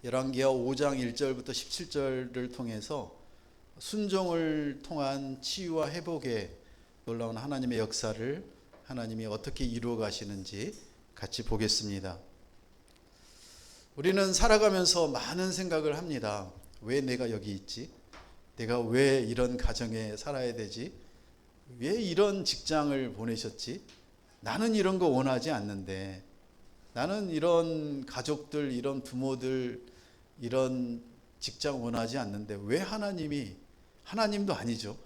열왕기하 5장 1절부터 17절을 통해서 순종을 통한 치유와 회복의 놀라운 하나님의 역사를 하나님이 어떻게 이루어 가시는지 같이 보겠습니다. 우리는 살아가면서 많은 생각을 합니다. 왜 내가 여기 있지? 내가 왜 이런 가정에 살아야 되지? 왜 이런 직장을 보내셨지? 나는 이런 거 원하지 않는데, 나는 이런 가족들, 이런 부모들, 이런 직장 원하지 않는데 왜 하나님도 아니죠.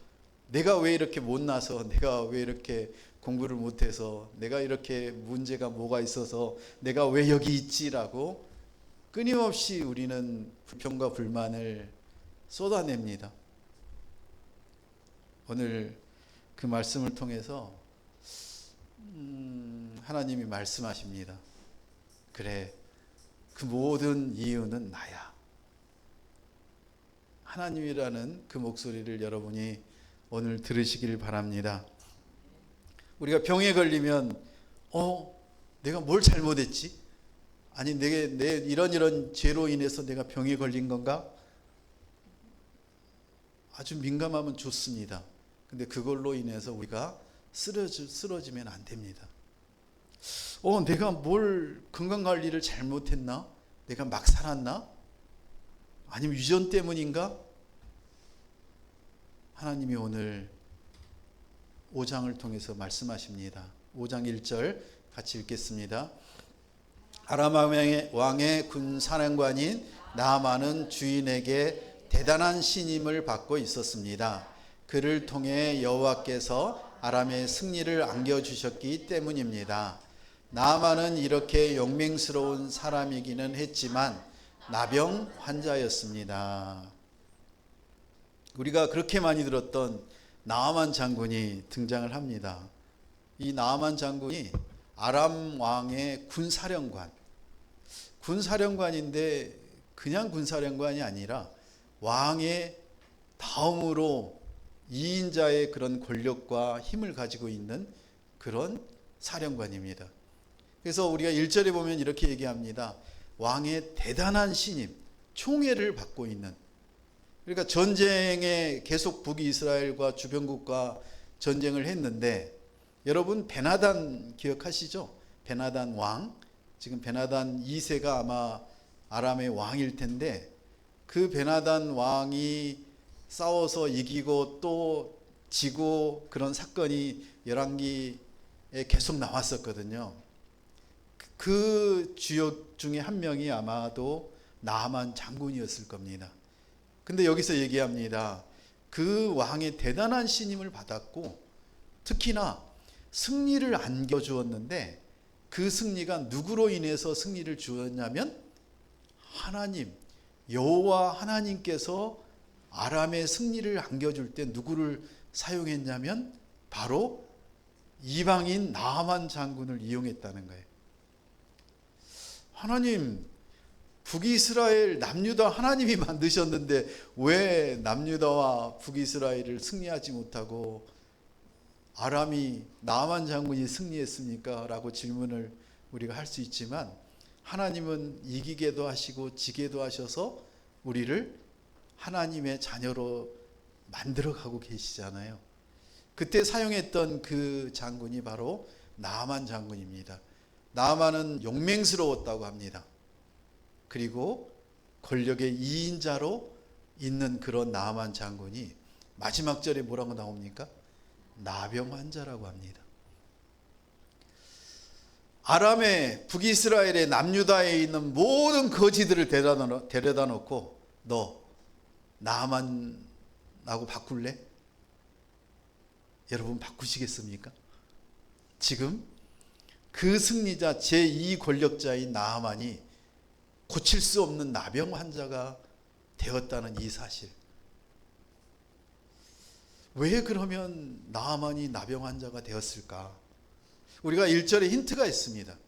내가 왜 이렇게 못나서, 내가 왜 이렇게 공부를 못해서, 내가 이렇게 문제가 뭐가 있어서 내가 왜 여기 있지라고 끊임없이 우리는 불평과 불만을 쏟아냅니다. 오늘 그 말씀을 통해서 하나님이 말씀하십니다. 그래, 그 모든 이유는 나야. 하나님이라는 그 목소리를 여러분이 오늘 들으시길 바랍니다. 우리가 병에 걸리면 내가 뭘 잘못했지? 아니 내 이런 죄로 인해서 내가 병에 걸린 건가? 아주 민감하면 좋습니다. 근데 그걸로 인해서 우리가 쓰러지면 안 됩니다. 내가 뭘 건강관리를 잘못했나? 내가 막 살았나? 아니면 유전 때문인가? 하나님이 오늘 5장을 통해서 말씀하십니다. 5장 1절 같이 읽겠습니다. 아람 왕의 군 사령관인 나아만은 주인에게 대단한 신임을 받고 있었습니다. 그를 통해 여호와께서 아람의 승리를 안겨주셨기 때문입니다. 나아만은 이렇게 용맹스러운 사람이기는 했지만 나병 환자였습니다. 우리가 그렇게 많이 들었던 나아만 장군이 등장을 합니다. 이 나아만 장군이 아람 왕의 군사령관인데 그냥 군사령관이 아니라 왕의 다음으로 2인자의 그런 권력과 힘을 가지고 있는 그런 사령관입니다. 그래서 우리가 1절에 보면 이렇게 얘기합니다. 왕의 대단한 신임, 총애를 받고 있는. 그러니까 전쟁에 계속 북이스라엘과 주변국과 전쟁을 했는데, 여러분 베나단 기억하시죠? 베나단 왕. 지금 베나단 2세가 아마 아람의 왕일 텐데, 그 베나단 왕이 싸워서 이기고 또 지고 그런 사건이 열왕기에 계속 나왔었거든요. 그 주역 중에 한 명이 아마도 나아만 장군이었을 겁니다. 근데 여기서 얘기합니다. 그 왕의 대단한 신임을 받았고 특히나 승리를 안겨주었는데, 그 승리가 누구로 인해서 승리를 주었냐면 하나님, 여호와 하나님께서 아람의 승리를 안겨줄 때 누구를 사용했냐면 바로 이방인 나아만 장군을 이용했다는 거예요. 하나님, 북이스라엘 남유다 하나님이 만드셨는데 왜 남유다와 북이스라엘을 승리하지 못하고 아람이 나아만 장군이 승리했습니까? 라고 질문을 우리가 할 수 있지만, 하나님은 이기게도 하시고 지게도 하셔서 우리를 하나님의 자녀로 만들어가고 계시잖아요. 그때 사용했던 그 장군이 바로 나아만 장군입니다. 나아만은 용맹스러웠다고 합니다. 그리고 권력의 2인자로 있는 그런 나아만 장군이 마지막 절에 뭐라고 나옵니까? 나병 환자라고 합니다. 아람의 북이스라엘의 남유다에 있는 모든 거지들을 데려다 놓고 너 나아만하고 바꿀래? 여러분 바꾸시겠습니까? 지금 그 승리자 제2 권력자인 나아만이 고칠 수 없는 나병 환자가 되었다는 이 사실. 왜 그러면 나아만이 나병 환자가 되었을까? 우리가 1절에 힌트가 있습니다.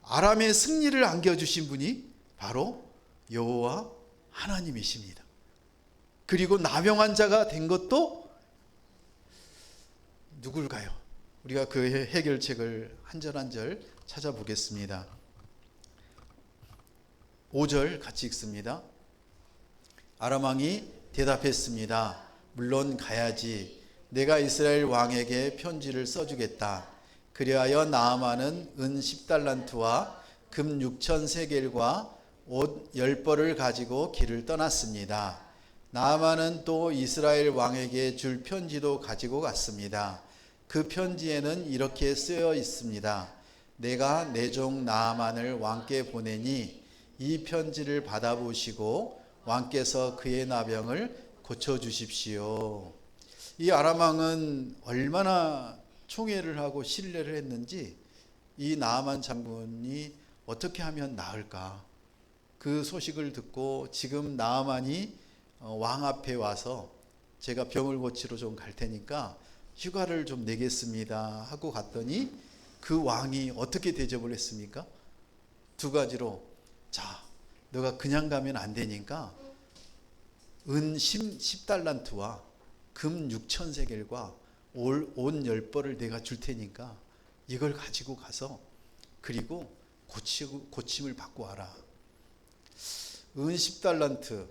아람의 승리를 안겨주신 분이 바로 여호와 하나님이십니다. 그리고 나병 환자가 된 것도 누굴까요? 우리가 그 해결책을 한 절 한 절 찾아보겠습니다. 5절 같이 읽습니다. 아람 왕이 대답했습니다. 물론 가야지. 내가 이스라엘 왕에게 편지를 써주겠다. 그리하여 나아만은 은 10달란트와 금 6천 세겔과 옷 10벌을 가지고 길을 떠났습니다. 나아만은 또 이스라엘 왕에게 줄 편지도 가지고 갔습니다. 그 편지에는 이렇게 쓰여 있습니다. 내가 내 종 나아만을 왕께 보내니 이 편지를 받아보시고 왕께서 그의 나병을 고쳐주십시오. 이 아람 왕은 얼마나 총애를 하고 신뢰를 했는지 이 나아만 장군이 어떻게 하면 나을까, 그 소식을 듣고 지금 나아만이 왕 앞에 와서 제가 병을 고치러 좀 갈 테니까 휴가를 좀 내겠습니다 하고 갔더니 그 왕이 어떻게 대접을 했습니까? 두 가지로, 자, 너가 그냥 가면 안 되니까 은 10달란트와 금 6천 세겔과 옷 10벌을 내가 줄 테니까 이걸 가지고 가서 그리고 고침을 받고 와라. 은 10달란트,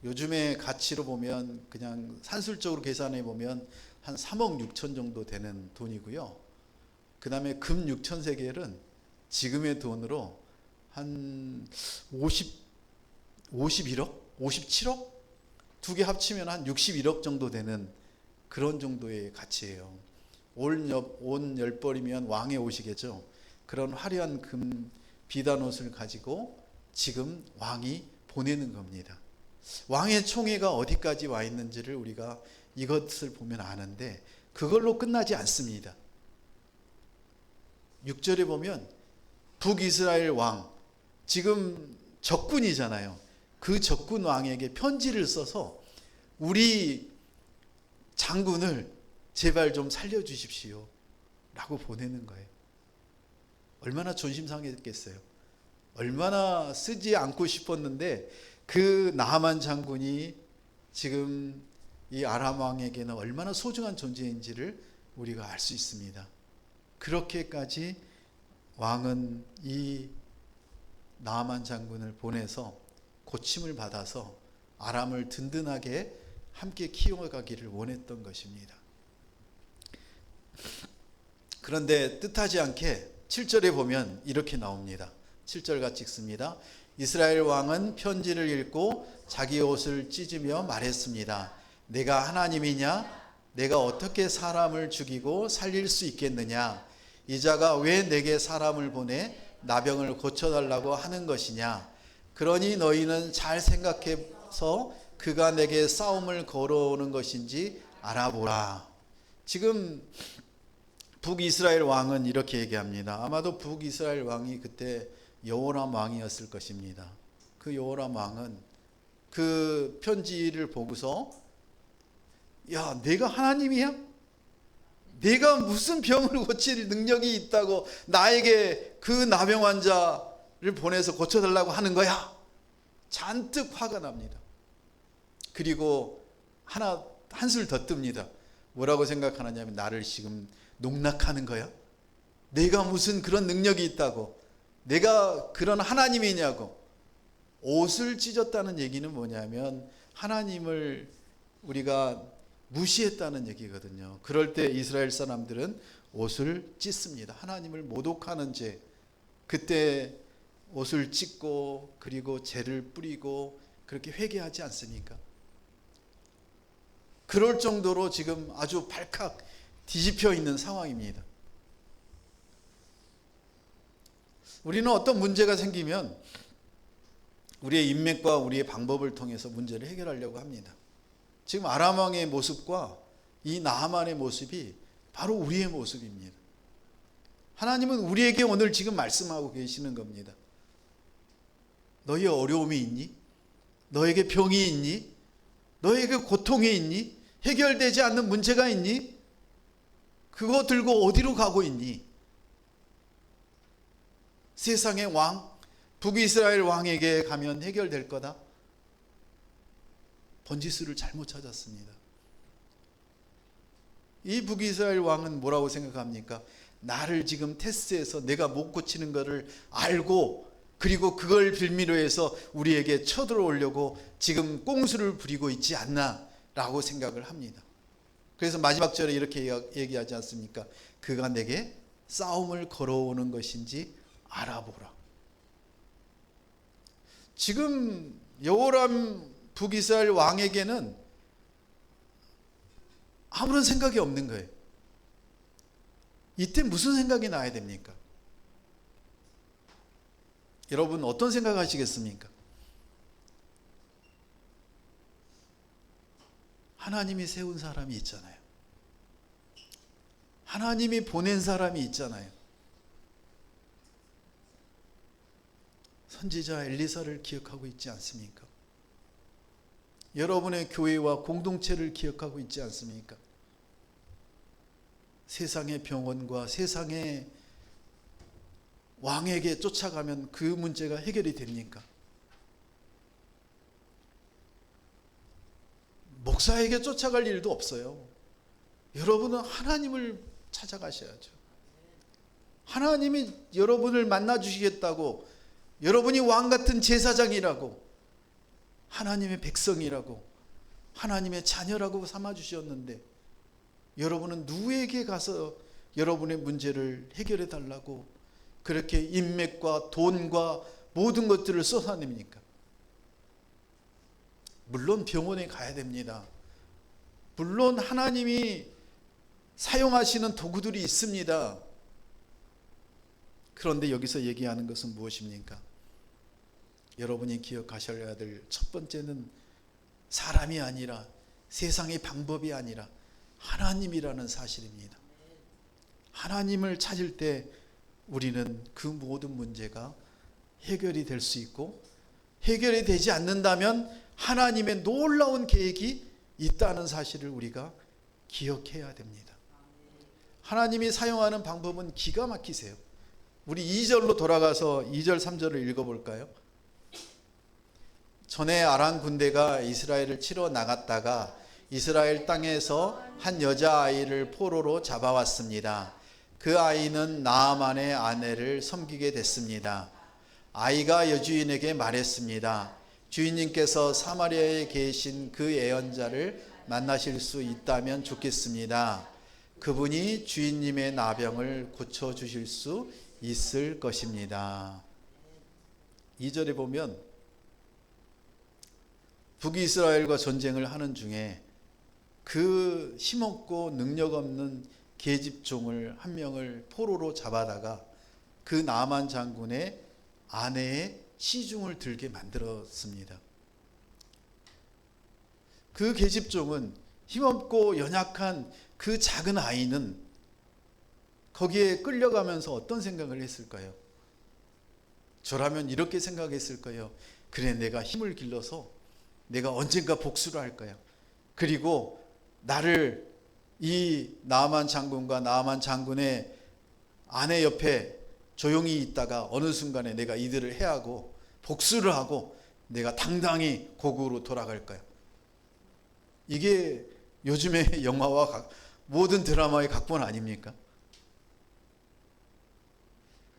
요즘의 가치로 보면 그냥 산술적으로 계산해 보면 한 3억 6천 정도 되는 돈이고요. 그 다음에 금 6천 세겔은 지금의 돈으로 한 51억? 57억? 두 개 합치면 한 61억 정도 되는 그런 정도의 가치예요. 옷 10벌이면 왕의 옷이겠죠. 그런 화려한 금 비단 옷을 가지고 지금 왕이 보내는 겁니다. 왕의 총애가 어디까지 와 있는지를 우리가 이것을 보면 아는데 그걸로 끝나지 않습니다. 6절에 보면 북이스라엘 왕, 지금 적군이잖아요. 그 적군 왕에게 편지를 써서 우리 장군을 제발 좀 살려주십시오 라고 보내는 거예요. 얼마나 존심 상했겠어요. 얼마나 쓰지 않고 싶었는데 그 나아만 장군이 지금 이 아람 왕에게는 얼마나 소중한 존재인지를 우리가 알 수 있습니다. 그렇게까지 왕은 이 나아만 장군을 보내서 고침을 받아서 아람을 든든하게 함께 키워가기를 원했던 것입니다. 그런데 뜻하지 않게 7절에 보면 이렇게 나옵니다. 7절 같이 읽습니다. 이스라엘 왕은 편지를 읽고 자기 옷을 찢으며 말했습니다. 내가 하나님이냐? 내가 어떻게 사람을 죽이고 살릴 수 있겠느냐? 이 자가 왜 내게 사람을 보내 나병을 고쳐달라고 하는 것이냐? 그러니 너희는 잘 생각해서 그가 내게 싸움을 걸어오는 것인지 알아보라. 지금 북이스라엘 왕은 이렇게 얘기합니다. 아마도 북이스라엘 왕이 그때 여호람 왕이었을 것입니다. 그 여호람 왕은 그 편지를 보고서, 야, 내가 하나님이야? 내가 무슨 병을 고칠 능력이 있다고 나에게 그 나병 환자를 보내서 고쳐달라고 하는 거야? 잔뜩 화가 납니다. 그리고 한술 더 뜹니다. 뭐라고 생각하느냐면, 나를 지금 농락하는 거야? 내가 무슨 그런 능력이 있다고? 내가 그런 하나님이냐고? 옷을 찢었다는 얘기는 뭐냐면 하나님을 우리가 무시했다는 얘기거든요. 그럴 때 이스라엘 사람들은 옷을 찢습니다. 하나님을 모독하는 죄. 그때 옷을 찢고 그리고 죄를 뿌리고 그렇게 회개하지 않습니까? 그럴 정도로 지금 아주 발칵 뒤집혀 있는 상황입니다. 우리는 어떤 문제가 생기면 우리의 인맥과 우리의 방법을 통해서 문제를 해결하려고 합니다. 지금 아람 왕의 모습과 이 나아만의 모습이 바로 우리의 모습입니다. 하나님은 우리에게 오늘 지금 말씀하고 계시는 겁니다. 너희 어려움이 있니? 너에게 병이 있니? 너에게 고통이 있니? 해결되지 않는 문제가 있니? 그거 들고 어디로 가고 있니? 세상의 왕, 북이스라엘 왕에게 가면 해결될 거다? 번지수를 잘못 찾았습니다. 이 북이스라엘 왕은 뭐라고 생각합니까? 나를 지금 테스트해서 내가 못 고치는 것을 알고 그리고 그걸 빌미로 해서 우리에게 쳐들어오려고 지금 꼼수를 부리고 있지 않나라고 생각을 합니다. 그래서 마지막 절에 이렇게 얘기하지 않습니까? 그가 내게 싸움을 걸어오는 것인지 알아보라. 지금 여호람 북이스라엘 왕에게는 아무런 생각이 없는 거예요. 이때 무슨 생각이 나야 됩니까? 여러분 어떤 생각 하시겠습니까? 하나님이 세운 사람이 있잖아요. 하나님이 보낸 사람이 있잖아요. 선지자 엘리사를 기억하고 있지 않습니까? 여러분의 교회와 공동체를 기억하고 있지 않습니까? 세상의 병원과 세상의 왕에게 쫓아가면 그 문제가 해결이 됩니까? 목사에게 쫓아갈 일도 없어요. 여러분은 하나님을 찾아가셔야죠. 하나님이 여러분을 만나 주시겠다고, 여러분이 왕 같은 제사장이라고, 하나님의 백성이라고, 하나님의 자녀라고 삼아 주셨는데 여러분은 누구에게 가서 여러분의 문제를 해결해 달라고 그렇게 인맥과 돈과 모든 것들을 쏟아냅니까? 물론 병원에 가야 됩니다. 물론 하나님이 사용하시는 도구들이 있습니다. 그런데 여기서 얘기하는 것은 무엇입니까? 여러분이 기억하셔야 될 첫 번째는 사람이 아니라 세상의 방법이 아니라 하나님이라는 사실입니다. 하나님을 찾을 때 우리는 그 모든 문제가 해결이 될 수 있고, 해결이 되지 않는다면 하나님의 놀라운 계획이 있다는 사실을 우리가 기억해야 됩니다. 하나님이 사용하는 방법은 기가 막히세요. 우리 2절로 돌아가서 2절 3절을 읽어볼까요? 전에 아람 군대가 이스라엘을 치러 나갔다가 이스라엘 땅에서 한 여자아이를 포로로 잡아왔습니다. 그 아이는 나아만의 아내를 섬기게 됐습니다. 아이가 여주인에게 말했습니다. 주인님께서 사마리아에 계신 그 예언자를 만나실 수 있다면 좋겠습니다. 그분이 주인님의 나병을 고쳐주실 수 있을 것입니다. 2절에 보면 북이스라엘과 전쟁을 하는 중에 그 힘없고 능력 없는 계집종을 한 명을 포로로 잡아다가 그 나만 장군의 아내의 시중을 들게 만들었습니다. 그 계집종은 힘없고 연약한 그 작은 아이는 거기에 끌려가면서 어떤 생각을 했을까요? 저라면 이렇게 생각했을 거예요. 그래, 내가 힘을 길러서 내가 언젠가 복수를 할 거야. 그리고 나를 이 나아만 장군과 나아만 장군의 아내 옆에 조용히 있다가 어느 순간에 내가 이들을 해하고 복수를 하고 내가 당당히 고국으로 돌아갈 거야. 이게 요즘의 영화와 모든 드라마의 각본 아닙니까?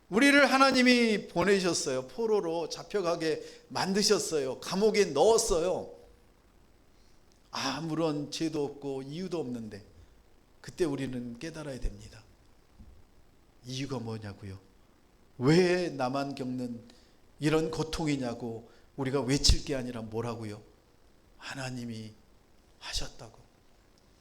우리를 하나님이 보내셨어요. 포로로 잡혀가게 만드셨어요. 감옥에 넣었어요. 아무런 죄도 없고 이유도 없는데 그때 우리는 깨달아야 됩니다. 이유가 뭐냐고요? 왜 나만 겪는 이런 고통이냐고 우리가 외칠 게 아니라 뭐라고요? 하나님이 하셨다고.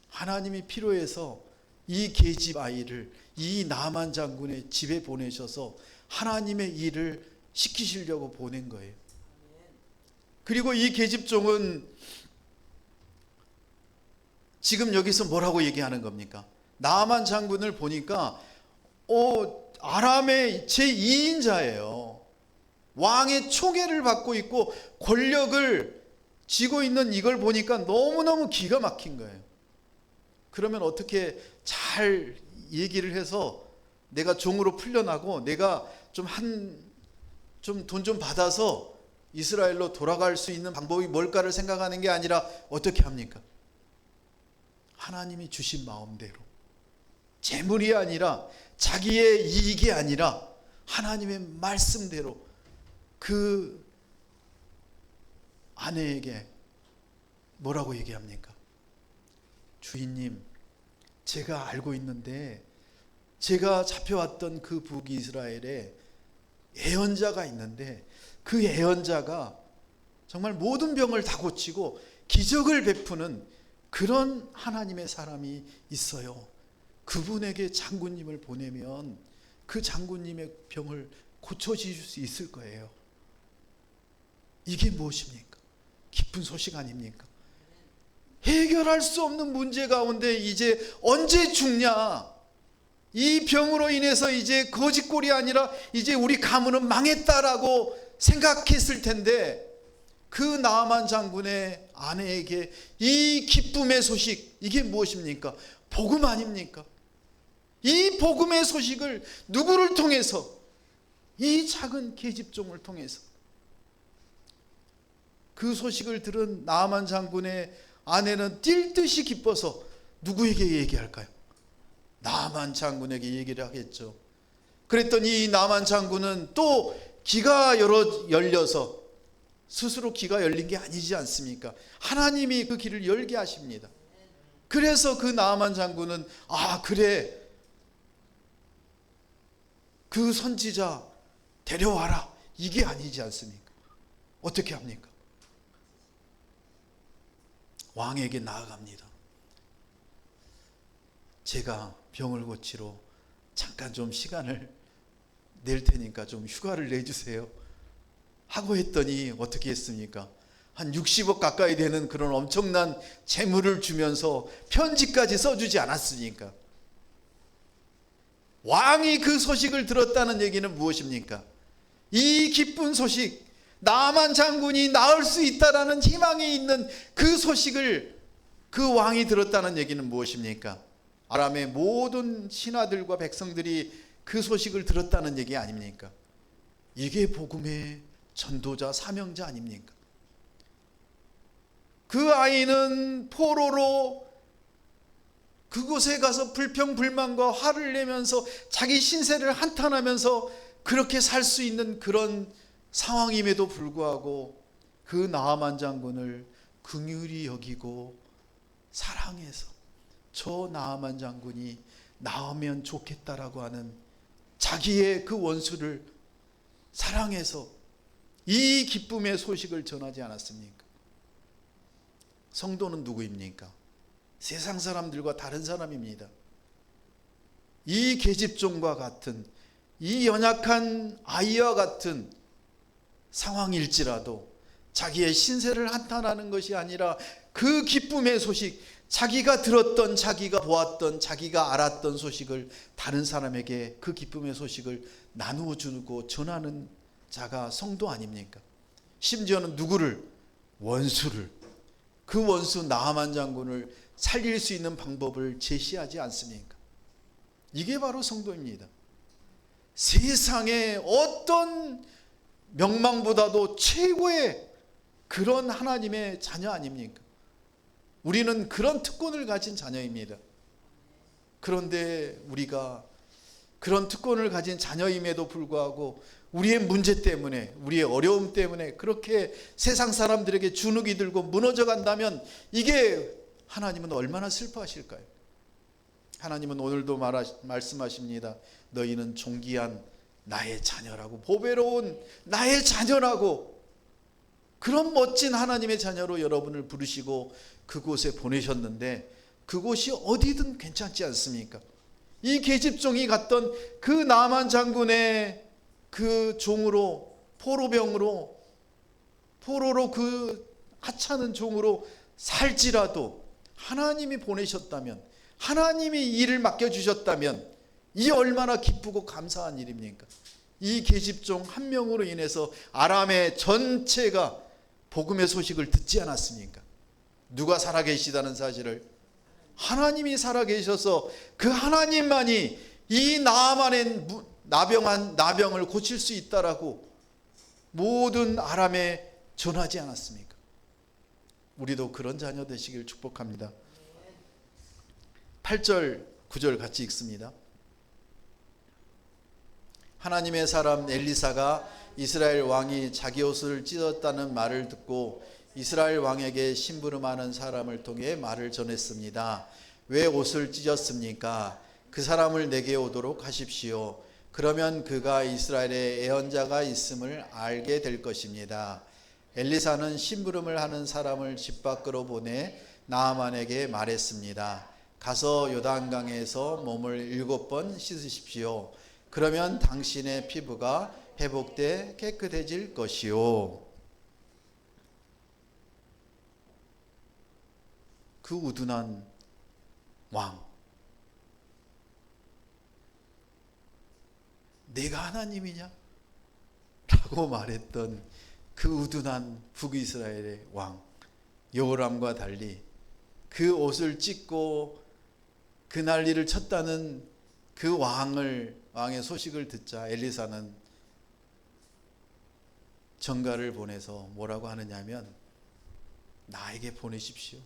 하나님이 필요해서 이 계집 아이를 이 나만 장군의 집에 보내셔서 하나님의 일을 시키시려고 보낸 거예요. 그리고 이 계집종은 지금 여기서 뭐라고 얘기하는 겁니까? 나만 장군을 보니까 아람의 제2인자예요. 왕의 총애를 받고 있고 권력을 쥐고 있는 이걸 보니까 너무너무 기가 막힌 거예요. 그러면 어떻게 잘 얘기를 해서 내가 종으로 풀려나고 내가 좀 돈 좀 받아서 이스라엘로 돌아갈 수 있는 방법이 뭘까를 생각하는 게 아니라 어떻게 합니까? 하나님이 주신 마음대로, 재물이 아니라 자기의 이익이 아니라 하나님의 말씀대로 그 아내에게 뭐라고 얘기합니까? 주인님, 제가 알고 있는데 제가 잡혀왔던 그 북이스라엘에 예언자가 있는데 그 예언자가 정말 모든 병을 다 고치고 기적을 베푸는 그런 하나님의 사람이 있어요. 그분에게 장군님을 보내면 그 장군님의 병을 고쳐주실 수 있을 거예요. 이게 무엇입니까? 기쁜 소식 아닙니까? 해결할 수 없는 문제 가운데 이제 언제 죽냐? 이 병으로 인해서 이제 거짓골이 아니라 이제 우리 가문은 망했다라고 생각했을 텐데 그 나아만 장군의 아내에게 이 기쁨의 소식, 이게 무엇입니까? 복음 아닙니까? 이 복음의 소식을 누구를 통해서? 이 작은 계집종을 통해서 그 소식을 들은 나아만 장군의 아내는 뛸 듯이 기뻐서 누구에게 얘기할까요? 나아만 장군에게 얘기를 하겠죠. 그랬더니 이 나아만 장군은 또 귀가 열려서, 스스로 귀가 열린 게 아니지 않습니까? 하나님이 그 길을 열게 하십니다. 그래서 그 나아만 장군은 그래, 그 선지자 데려와라, 이게 아니지 않습니까? 어떻게 합니까? 왕에게 나아갑니다. 제가 병을 고치러 잠깐 좀 시간을 낼 테니까 좀 휴가를 내주세요 하고 했더니 어떻게 했습니까? 한 60억 가까이 되는 그런 엄청난 재물을 주면서 편지까지 써주지 않았습니까? 왕이 그 소식을 들었다는 얘기는 무엇입니까? 이 기쁜 소식, 나아만 장군이 나을 수 있다라는 희망이 있는 그 소식을 그 왕이 들었다는 얘기는 무엇입니까? 아람의 모든 신하들과 백성들이 그 소식을 들었다는 얘기 아닙니까? 이게 복음의 전도자, 사명자 아닙니까? 그 아이는 포로로 그곳에 가서 불평불만과 화를 내면서 자기 신세를 한탄하면서 그렇게 살 수 있는 그런 상황임에도 불구하고 그 나아만 장군을 긍휼히 여기고 사랑해서 저 나아만 장군이 나으면 좋겠다라고 하는 자기의 그 원수를 사랑해서 이 기쁨의 소식을 전하지 않았습니까? 성도는 누구입니까? 세상 사람들과 다른 사람입니다. 이 계집종과 같은, 이 연약한 아이와 같은 상황일지라도 자기의 신세를 한탄하는 것이 아니라 그 기쁨의 소식, 자기가 들었던, 자기가 보았던, 자기가 알았던 소식을 다른 사람에게 그 기쁨의 소식을 나누어 주고 전하는 자가 성도 아닙니까? 심지어는 누구를? 원수를, 그 원수 나아만 장군을 살릴 수 있는 방법을 제시하지 않습니까? 이게 바로 성도입니다. 세상의 어떤 명망보다도 최고의 그런 하나님의 자녀 아닙니까? 우리는 그런 특권을 가진 자녀입니다. 그런데 우리가 그런 특권을 가진 자녀임에도 불구하고 우리의 문제 때문에, 우리의 어려움 때문에 그렇게 세상 사람들에게 주눅이 들고 무너져 간다면 이게 하나님은 얼마나 슬퍼하실까요? 하나님은 오늘도 말씀하십니다. 너희는 존귀한 나의 자녀라고, 보배로운 나의 자녀라고, 그런 멋진 하나님의 자녀로 여러분을 부르시고 그곳에 보내셨는데 그곳이 어디든 괜찮지 않습니까? 이 계집종이 갔던 그 나아만 장군의 그 종으로, 포로병으로, 포로로 그 하찮은 종으로 살지라도 하나님이 보내셨다면, 하나님이 일을 맡겨주셨다면 이 얼마나 기쁘고 감사한 일입니까? 이 계집종 한 명으로 인해서 아람의 전체가 복음의 소식을 듣지 않았습니까? 누가 살아계시다는 사실을, 하나님이 살아계셔서 그 하나님만이 이 나아만의 나병을 고칠 수 있다라고 모든 아람에 전하지 않았습니까? 우리도 그런 자녀 되시길 축복합니다. 8절 9절 같이 읽습니다. 하나님의 사람 엘리사가 이스라엘 왕이 자기 옷을 찢었다는 말을 듣고 이스라엘 왕에게 심부름하는 사람을 통해 말을 전했습니다. 왜 옷을 찢었습니까? 그 사람을 내게 오도록 하십시오. 그러면 그가 이스라엘에 애언자가 있음을 알게 될 것입니다. 엘리사는 심부름을 하는 사람을 집 밖으로 보내 나아만에게 말했습니다. 가서 요단강에서 몸을 7번 씻으십시오. 그러면 당신의 피부가 회복돼 깨끗해질 것이요. 그 우둔한 왕, 내가 하나님이냐? 라고 말했던 그 우둔한 북이스라엘의 왕 여호람과 달리 그 옷을 찢고 그 난리를 쳤다는 그 왕의 소식을 듣자 엘리사는 전가를 보내서 뭐라고 하느냐면 나에게 보내십시오.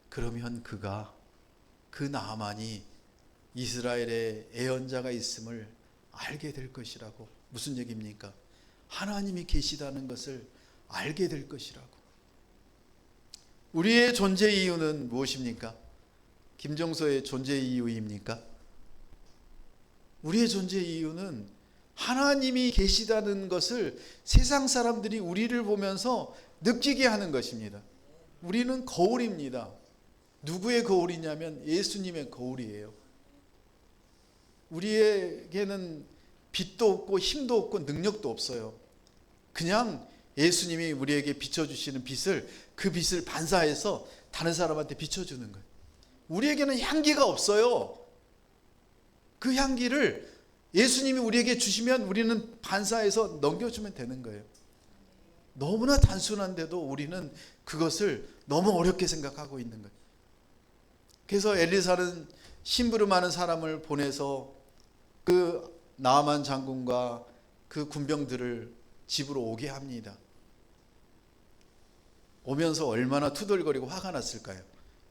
그러면 그 나아만이 이스라엘에 애언자가 있음을 알게 될 것이라고. 무슨 얘기입니까? 하나님이 계시다는 것을 알게 될 것이라고. 우리의 존재 이유는 무엇입니까? 김정서의 존재 이유입니까? 우리의 존재 이유는 하나님이 계시다는 것을 세상 사람들이 우리를 보면서 느끼게 하는 것입니다. 우리는 거울입니다. 누구의 거울이냐면 예수님의 거울이에요. 우리에게는 빛도 없고 힘도 없고 능력도 없어요. 그냥 예수님이 우리에게 비춰주시는 빛을, 그 빛을 반사해서 다른 사람한테 비춰주는 거예요. 우리에게는 향기가 없어요. 그 향기를 예수님이 우리에게 주시면 우리는 반사해서 넘겨주면 되는 거예요. 너무나 단순한데도 우리는 그것을 너무 어렵게 생각하고 있는 거예요. 그래서 엘리사는 심부름하는 사람을 보내서 그 나아만 장군과 그 군병들을 집으로 오게 합니다. 오면서 얼마나 투덜거리고 화가 났을까요?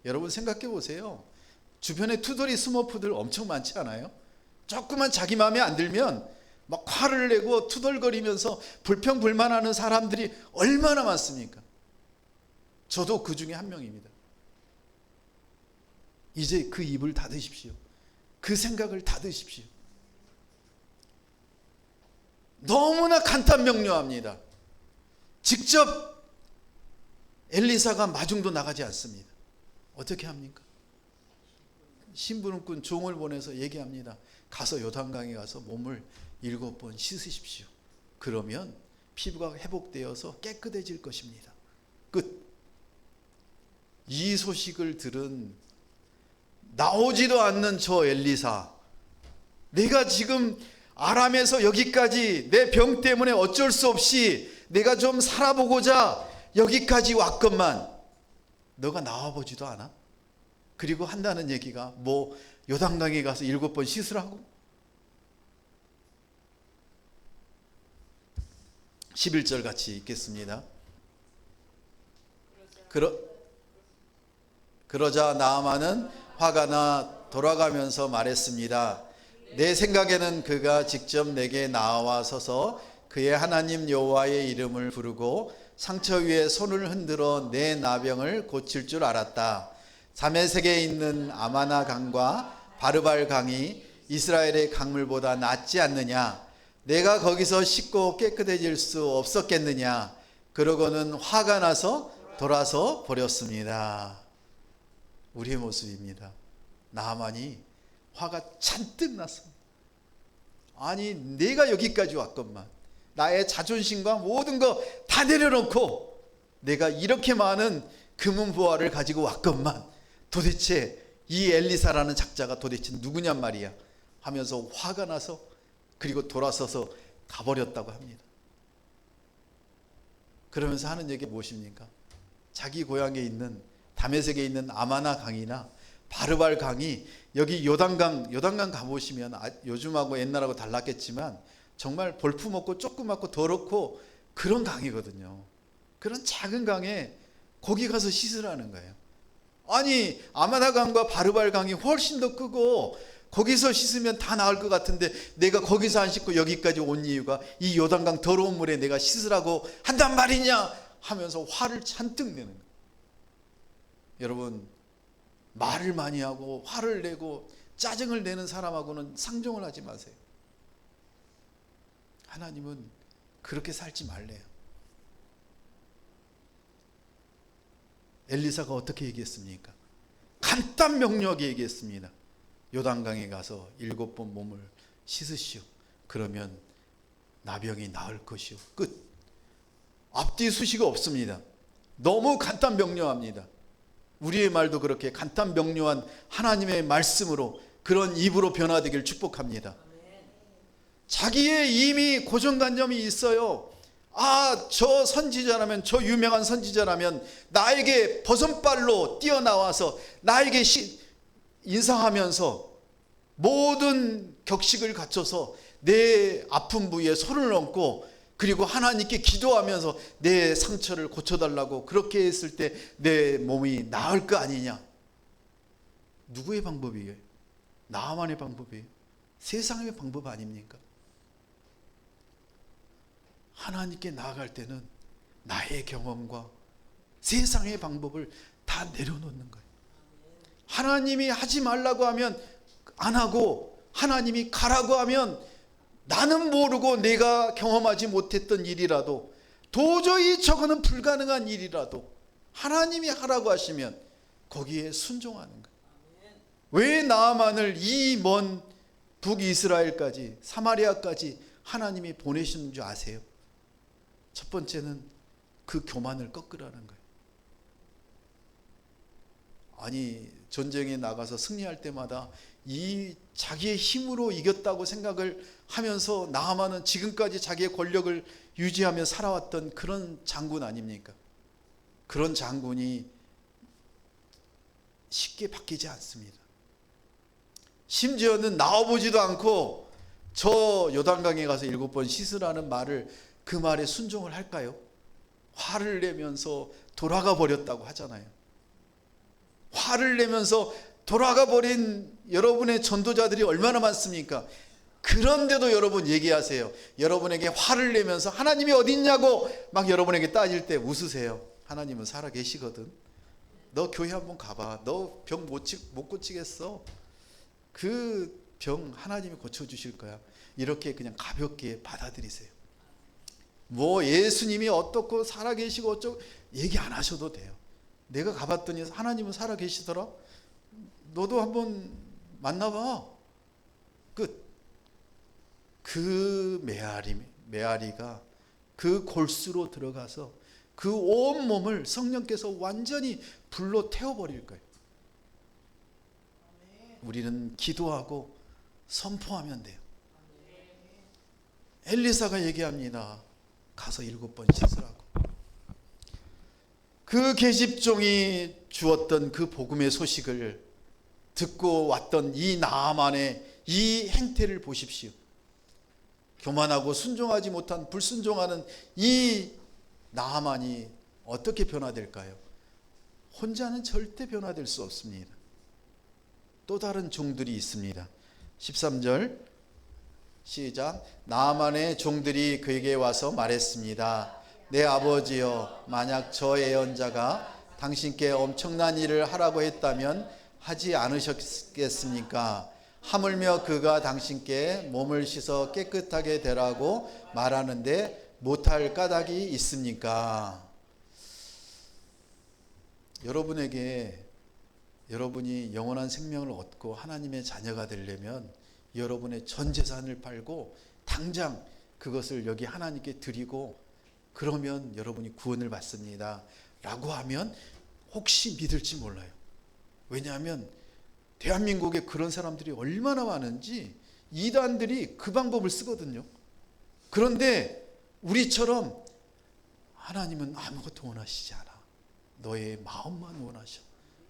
여러분 생각해 보세요. 주변에 투덜이 스머프들 엄청 많지 않아요? 조금만 자기 마음에 안 들면 막 화를 내고 투덜거리면서 불평불만하는 사람들이 얼마나 많습니까? 저도 그 중에 한 명입니다. 이제 그 입을 닫으십시오. 그 생각을 닫으십시오. 너무나 간단명료합니다. 직접 엘리사가 마중도 나가지 않습니다. 어떻게 합니까? 심부름꾼 종을 보내서 얘기합니다. 가서 요단강에 가서 몸을 7번 씻으십시오. 그러면 피부가 회복되어서 깨끗해질 것입니다. 끝. 이 소식을 들은 나오지도 않는 저 엘리사, 내가 지금 아람에서 여기까지 내 병 때문에 어쩔 수 없이 내가 좀 살아보고자 여기까지 왔건만 너가 나와보지도 않아? 그리고 한다는 얘기가 뭐 요단강에 가서 7번 씻으라고? 11절 같이 읽겠습니다. 그러자 나아만은 화가 나 돌아가면서 말했습니다. 내 생각에는 그가 직접 내게 나와 서서 그의 하나님 여호와의 이름을 부르고 상처 위에 손을 흔들어 내 나병을 고칠 줄 알았다. 다메섹에 있는 아마나 강과 바르발 강이 이스라엘의 강물보다 낫지 않느냐? 내가 거기서 씻고 깨끗해질 수 없었겠느냐? 그러고는 화가 나서 돌아서 버렸습니다. 우리의 모습입니다. 나아만이 화가 잔뜩 났습니다. 아니 내가 여기까지 왔건만 나의 자존심과 모든 거 다 내려놓고 내가 이렇게 많은 금은보화를 가지고 왔건만 도대체 이 엘리사라는 작자가 도대체 누구냔 말이야 하면서 화가 나서 그리고 돌아서서 가버렸다고 합니다. 그러면서 하는 얘기가 무엇입니까? 자기 고향에 있는 다메섹에 있는 아마나 강이나 바르발 강이 여기 요단강 가보시면 요즘하고 옛날하고 달랐겠지만 정말 볼품없고 조그맣고 더럽고 그런 강이거든요. 그런 작은 강에 거기 가서 씻으라는 거예요. 아니 아마나강과 바르발강이 훨씬 더 크고 거기서 씻으면 다 나을 것 같은데 내가 거기서 안 씻고 여기까지 온 이유가 이 요단강 더러운 물에 내가 씻으라고 한단 말이냐 하면서 화를 잔뜩 내는 거예요. 여러분, 말을 많이 하고 화를 내고 짜증을 내는 사람하고는 상종을 하지 마세요. 하나님은 그렇게 살지 말래요. 엘리사가 어떻게 얘기했습니까? 간단 명료하게 얘기했습니다. 요단강에 가서 7번 몸을 씻으시오. 그러면 나병이 나을 것이오. 끝. 앞뒤 수식이 없습니다. 너무 간단 명료합니다. 우리의 말도 그렇게 간단 명료한 하나님의 말씀으로 그런 입으로 변화되길 축복합니다. 자기의 이미 고정관념이 있어요. 아, 저 선지자라면, 저 유명한 선지자라면 나에게 버선발로 뛰어나와서 나에게 인사하면서 모든 격식을 갖춰서 내 아픈 부위에 손을 얹고 그리고 하나님께 기도하면서 내 상처를 고쳐달라고 그렇게 했을 때 내 몸이 나을 거 아니냐. 누구의 방법이에요? 나만의 방법이에요. 세상의 방법 아닙니까? 하나님께 나아갈 때는 나의 경험과 세상의 방법을 다 내려놓는 거예요. 하나님이 하지 말라고 하면 안 하고 하나님이 가라고 하면 나는 모르고 내가 경험하지 못했던 일이라도 도저히 저거는 불가능한 일이라도 하나님이 하라고 하시면 거기에 순종하는 거예요. 왜 나아만을 이 먼 북이스라엘까지 사마리아까지 하나님이 보내시는 줄 아세요? 첫 번째는 그 교만을 꺾으라는 거예요. 아니 전쟁에 나가서 승리할 때마다 이 자기의 힘으로 이겼다고 생각을 하면서 나아만은 지금까지 자기의 권력을 유지하며 살아왔던 그런 장군 아닙니까? 그런 장군이 쉽게 바뀌지 않습니다. 심지어는 나와보지도 않고 저 요단강에 가서 7번 씻으라는 말을 그 말에 순종을 할까요? 화를 내면서 돌아가 버렸다고 하잖아요. 화를 내면서 돌아가 버린 여러분의 전도자들이 얼마나 많습니까? 그런데도 여러분 얘기하세요. 여러분에게 화를 내면서 하나님이 어디 있냐고 막 여러분에게 따질 때 웃으세요. 하나님은 살아 계시거든. 너 교회 한번 가봐. 너 병 못 고치겠어. 그 병 하나님이 고쳐주실 거야. 이렇게 그냥 가볍게 받아들이세요. 뭐 예수님이 어떻고 살아계시고 어쩌고 얘기 안 하셔도 돼요. 내가 가봤더니 하나님은 살아계시더라. 너도 한번 만나봐. 끝. 그 메아리가 그 골수로 들어가서 그 온 몸을 성령께서 완전히 불로 태워버릴 거예요. 우리는 기도하고 선포하면 돼요. 엘리사가 얘기합니다. 가서 7번 씻으라고. 그 계집종이 주었던 그 복음의 소식을 듣고 왔던 이 나아만의 이 행태를 보십시오. 교만하고 순종하지 못한 불순종하는 이 나아만이 어떻게 변화될까요? 혼자는 절대 변화될 수 없습니다. 또 다른 종들이 있습니다. 13절 시작. 나아만의 종들이 그에게 와서 말했습니다. 내 아버지여, 만약 저 예언자가 당신께 엄청난 일을 하라고 했다면 하지 않으셨겠습니까? 하물며 그가 당신께 몸을 씻어 깨끗하게 되라고 말하는데 못할 까닭이 있습니까? 여러분에게 여러분이 영원한 생명을 얻고 하나님의 자녀가 되려면 여러분의 전 재산을 팔고 당장 그것을 여기 하나님께 드리고 그러면 여러분이 구원을 받습니다 라고 하면 혹시 믿을지 몰라요. 왜냐하면 대한민국에 그런 사람들이 얼마나 많은지 이단들이 그 방법을 쓰거든요. 그런데 우리처럼 하나님은 아무것도 원하시지 않아. 너의 마음만 원하셔.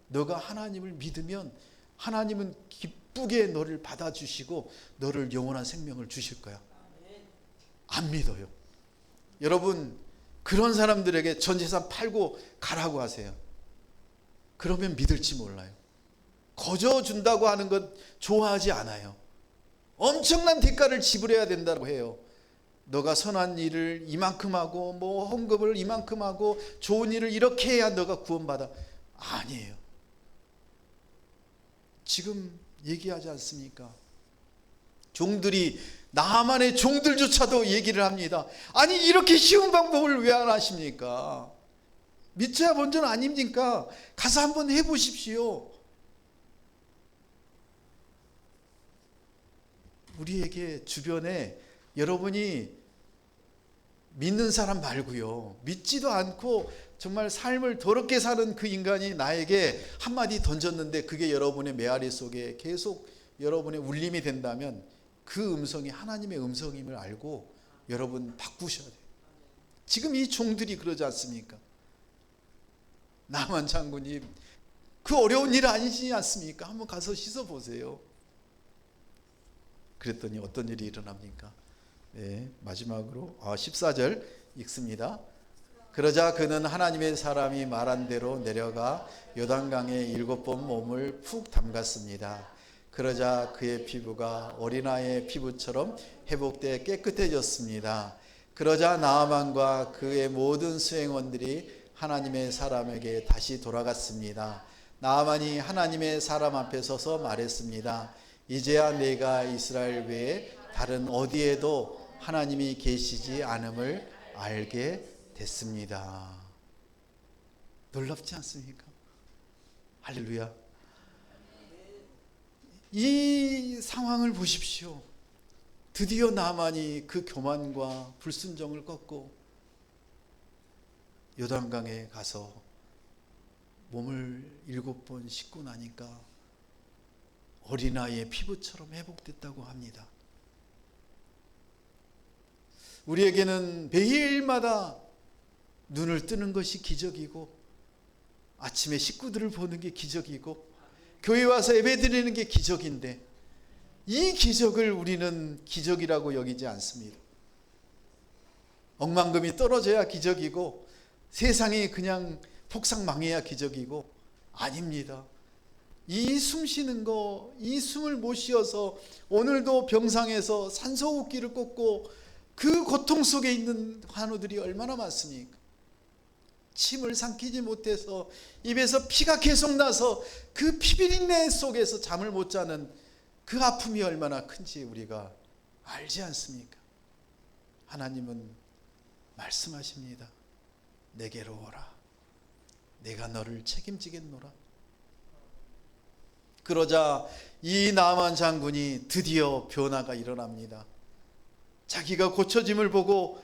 너가 하나님을 믿으면 하나님은 기쁘게 너를 받아주시고 너를 영원한 생명을 주실 거야. 안 믿어요. 여러분 그런 사람들에게 전 재산 팔고 가라고 하세요. 그러면 믿을지 몰라요. 거저 준다고 하는 것 좋아하지 않아요. 엄청난 대가를 지불해야 된다고 해요. 너가 선한 일을 이만큼 하고 헌금을 이만큼 하고 좋은 일을 이렇게 해야 너가 구원받아. 아니에요. 지금 얘기하지 않습니까? 종들이, 나만의 종들조차도 얘기를 합니다. 아니 이렇게 쉬운 방법을 왜 안 하십니까? 믿져야 본전 아닙니까? 가서 한번 해보십시오. 우리에게 주변에 여러분이 믿는 사람 말고요, 믿지도 않고 정말 삶을 더럽게 사는 그 인간이 나에게 한마디 던졌는데 그게 여러분의 메아리 속에 계속 여러분의 울림이 된다면 그 음성이 하나님의 음성임을 알고 여러분 바꾸셔야 돼요. 지금 이 종들이 그러지 않습니까? 나만 장군님, 그 어려운 일 아니지 않습니까? 한번 가서 씻어 보세요. 그랬더니 어떤 일이 일어납니까? 네, 마지막으로 14절 읽습니다. 그러자 그는 하나님의 사람이 말한 대로 내려가 요단강에 7번 몸을 푹 담갔습니다. 그러자 그의 피부가 어린아이의 피부처럼 회복돼 깨끗해졌습니다. 그러자 나아만과 그의 모든 수행원들이 하나님의 사람에게 다시 돌아갔습니다. 나아만이 하나님의 사람 앞에 서서 말했습니다. 이제야 내가 이스라엘 외에 다른 어디에도 하나님이 계시지 않음을 알게 됐습니다. 놀랍지 않습니까? 할렐루야. 이 상황을 보십시오. 드디어 나만이 그 교만과 불순종을 꺾고 요단강에 가서 몸을 7번 씻고 나니까 어린아이의 피부처럼 회복됐다고 합니다. 우리에게는 매일마다 눈을 뜨는 것이 기적이고 아침에 식구들을 보는 게 기적이고 교회 와서 예배드리는 게 기적인데 이 기적을 우리는 기적이라고 여기지 않습니다. 억만금이 떨어져야 기적이고 세상이 그냥 폭삭망해야 기적이고 아닙니다. 이 숨 쉬는 거, 이 숨을 못 쉬어서 오늘도 병상에서 산소호흡기를 꽂고 그 고통 속에 있는 환우들이 얼마나 많습니까? 침을 삼키지 못해서 입에서 피가 계속 나서 그 피비린내 속에서 잠을 못 자는 그 아픔이 얼마나 큰지 우리가 알지 않습니까? 하나님은 말씀하십니다. 내게로 오라. 내가 너를 책임지겠노라. 그러자 이 나만 장군이 드디어 변화가 일어납니다. 자기가 고쳐짐을 보고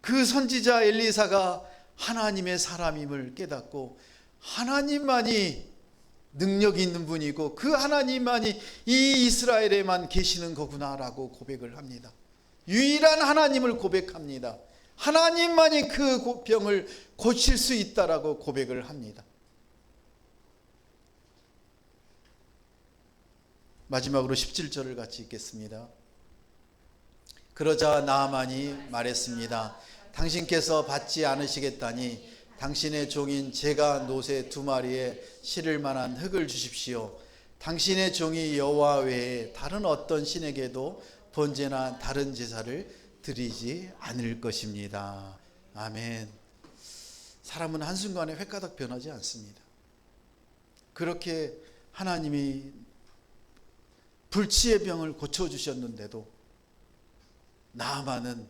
그 선지자 엘리사가 하나님의 사람임을 깨닫고 하나님만이 능력이 있는 분이고 그 하나님만이 이 이스라엘에만 계시는 거구나라고 고백을 합니다. 유일한 하나님을 고백합니다. 하나님만이 그 병을 고칠 수 있다라고 고백을 합니다. 마지막으로 17절을 같이 읽겠습니다. 그러자 나아만이 말했습니다. 당신께서 받지 않으시겠다니 당신의 종인 제가 노새 2마리에 실을 만한 흙을 주십시오. 당신의 종이 여호와 외에 다른 어떤 신에게도 번제나 다른 제사를 드리지 않을 것입니다. 아멘. 사람은 한순간에 횟가닥 변하지 않습니다. 그렇게 하나님이 불치의 병을 고쳐주셨는데도 나아만은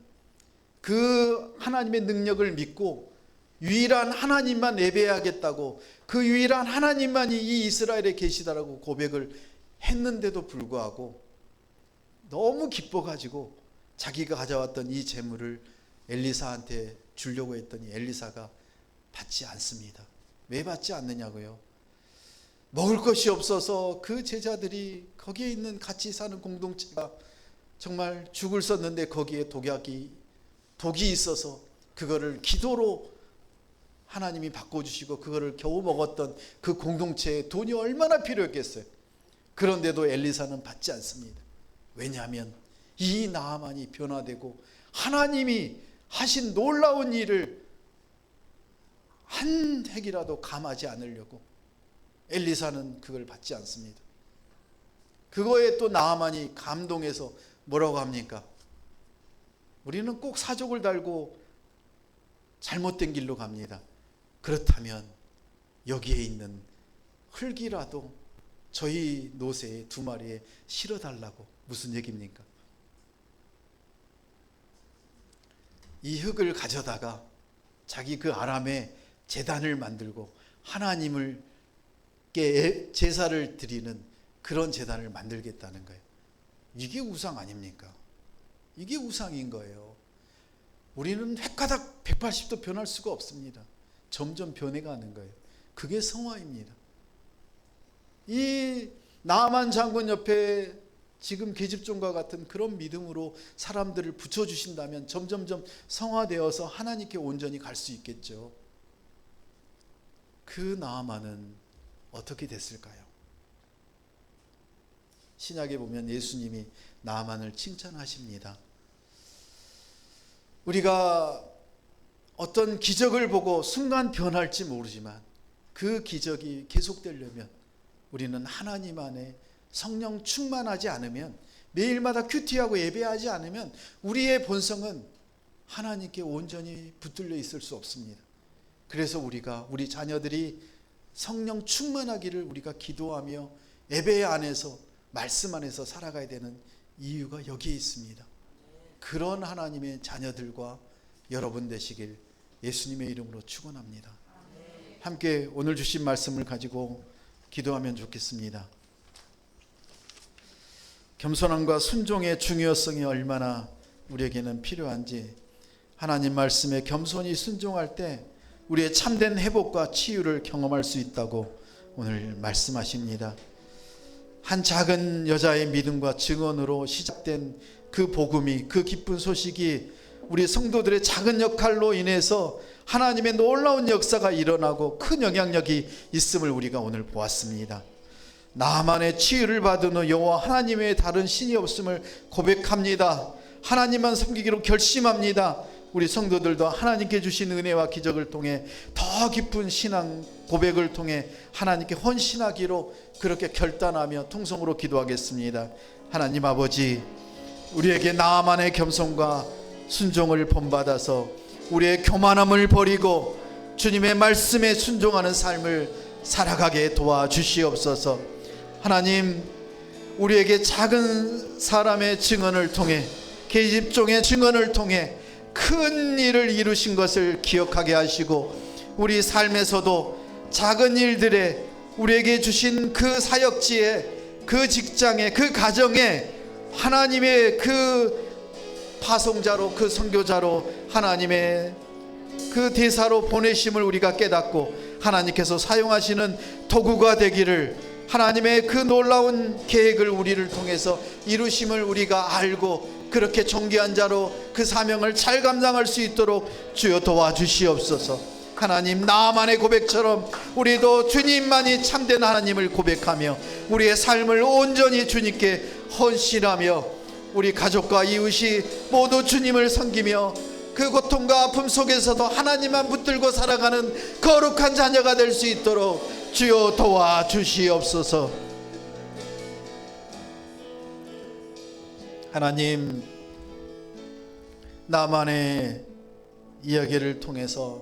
그 하나님의 능력을 믿고 유일한 하나님만 예배하겠다고 그 유일한 하나님만이 이 이스라엘에 계시다라고 고백을 했는데도 불구하고 너무 기뻐가지고 자기가 가져왔던 이 재물을 엘리사한테 주려고 했더니 엘리사가 받지 않습니다. 왜 받지 않느냐고요? 먹을 것이 없어서 그 제자들이 거기에 있는 같이 사는 공동체가 정말 죽을 썼는데 거기에 독이 있어서 그거를 기도로 하나님이 바꿔주시고 그거를 겨우 먹었던 그 공동체에 돈이 얼마나 필요했겠어요. 그런데도 엘리사는 받지 않습니다. 왜냐하면 이 나아만이 변화되고 하나님이 하신 놀라운 일을 한 획이라도 감하지 않으려고 엘리사는 그걸 받지 않습니다. 그거에 또 나아만이 감동해서 뭐라고 합니까? 우리는 꼭 사족을 달고 잘못된 길로 갑니다. 그렇다면 여기에 있는 흙이라도 저희 노새의 2마리에 실어달라고. 무슨 얘기입니까? 이 흙을 가져다가 자기 그 아람에 제단을 만들고 하나님께 제사를 드리는 그런 제단을 만들겠다는 거예요. 이게 우상 아닙니까? 이게 우상인 거예요. 우리는 획가닥 180도 변할 수가 없습니다. 점점 변해가는 거예요. 그게 성화입니다. 이 나아만 장군 옆에 지금 계집종과 같은 그런 믿음으로 사람들을 붙여주신다면 점점점 성화되어서 하나님께 온전히 갈 수 있겠죠. 그 나아만은 어떻게 됐을까요? 신약에 보면 예수님이 나아만을 칭찬하십니다. 우리가 어떤 기적을 보고 순간 변할지 모르지만 그 기적이 계속되려면 우리는 하나님 안에 성령 충만하지 않으면, 매일마다 큐티하고 예배하지 않으면 우리의 본성은 하나님께 온전히 붙들려 있을 수 없습니다. 그래서 우리 자녀들이 성령 충만하기를 우리가 기도하며 예배 안에서, 말씀 안에서 살아가야 되는 이유가 여기에 있습니다. 그런 하나님의 자녀들과 여러분 되시길 예수님의 이름으로 축원합니다. 함께 오늘 주신 말씀을 가지고 기도하면 좋겠습니다. 겸손함과 순종의 중요성이 얼마나 우리에게는 필요한지, 하나님 말씀에 겸손히 순종할 때 우리의 참된 회복과 치유를 경험할 수 있다고 오늘 말씀하십니다. 한 작은 여자의 믿음과 증언으로 시작된 그 복음이, 그 기쁜 소식이 우리 성도들의 작은 역할로 인해서 하나님의 놀라운 역사가 일어나고 큰 영향력이 있음을 우리가 오늘 보았습니다. 나만의 치유를 받은 후 여호와 하나님 외에 다른 신이 없음을 고백합니다. 하나님만 섬기기로 결심합니다. 우리 성도들도 하나님께 주신 은혜와 기적을 통해 더 깊은 신앙 고백을 통해 하나님께 헌신하기로 그렇게 결단하며 통성으로 기도하겠습니다. 하나님 아버지, 우리에게 나만의 겸손과 순종을 본받아서 우리의 교만함을 버리고 주님의 말씀에 순종하는 삶을 살아가게 도와주시옵소서. 하나님, 우리에게 작은 사람의 증언을 통해, 계집종의 증언을 통해 큰 일을 이루신 것을 기억하게 하시고, 우리 삶에서도 작은 일들에 우리에게 주신 그 사역지에, 그 직장에, 그 가정에 하나님의 그 파송자로, 그 선교자로, 하나님의 그 대사로 보내심을 우리가 깨닫고 하나님께서 사용하시는 도구가 되기를, 하나님의 그 놀라운 계획을 우리를 통해서 이루심을 우리가 알고 그렇게 존귀한 자로 그 사명을 잘 감당할 수 있도록 주여 도와주시옵소서. 하나님, 나만의 고백처럼 우리도 주님만이 참된 하나님을 고백하며 우리의 삶을 온전히 주님께 헌신하며 우리 가족과 이웃이 모두 주님을 섬기며 그 고통과 아픔 속에서도 하나님만 붙들고 살아가는 거룩한 자녀가 될 수 있도록 주여 도와주시옵소서. 하나님, 나만의 이야기를 통해서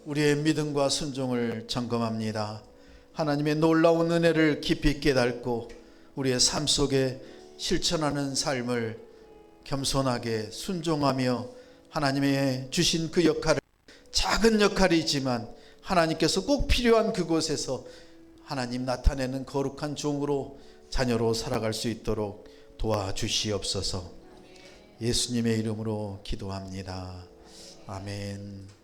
우리의 믿음과 순종을 점검합니다. 하나님의 놀라운 은혜를 깊이 깨닫고 우리의 삶 속에 실천하는 삶을 겸손하게 순종하며 하나님의 주신 그 역할을, 작은 역할이지만 하나님께서 꼭 필요한 그곳에서 하나님 나타내는 거룩한 종으로, 자녀로 살아갈 수 있도록 도와주시옵소서. 예수님의 이름으로 기도합니다. 아멘.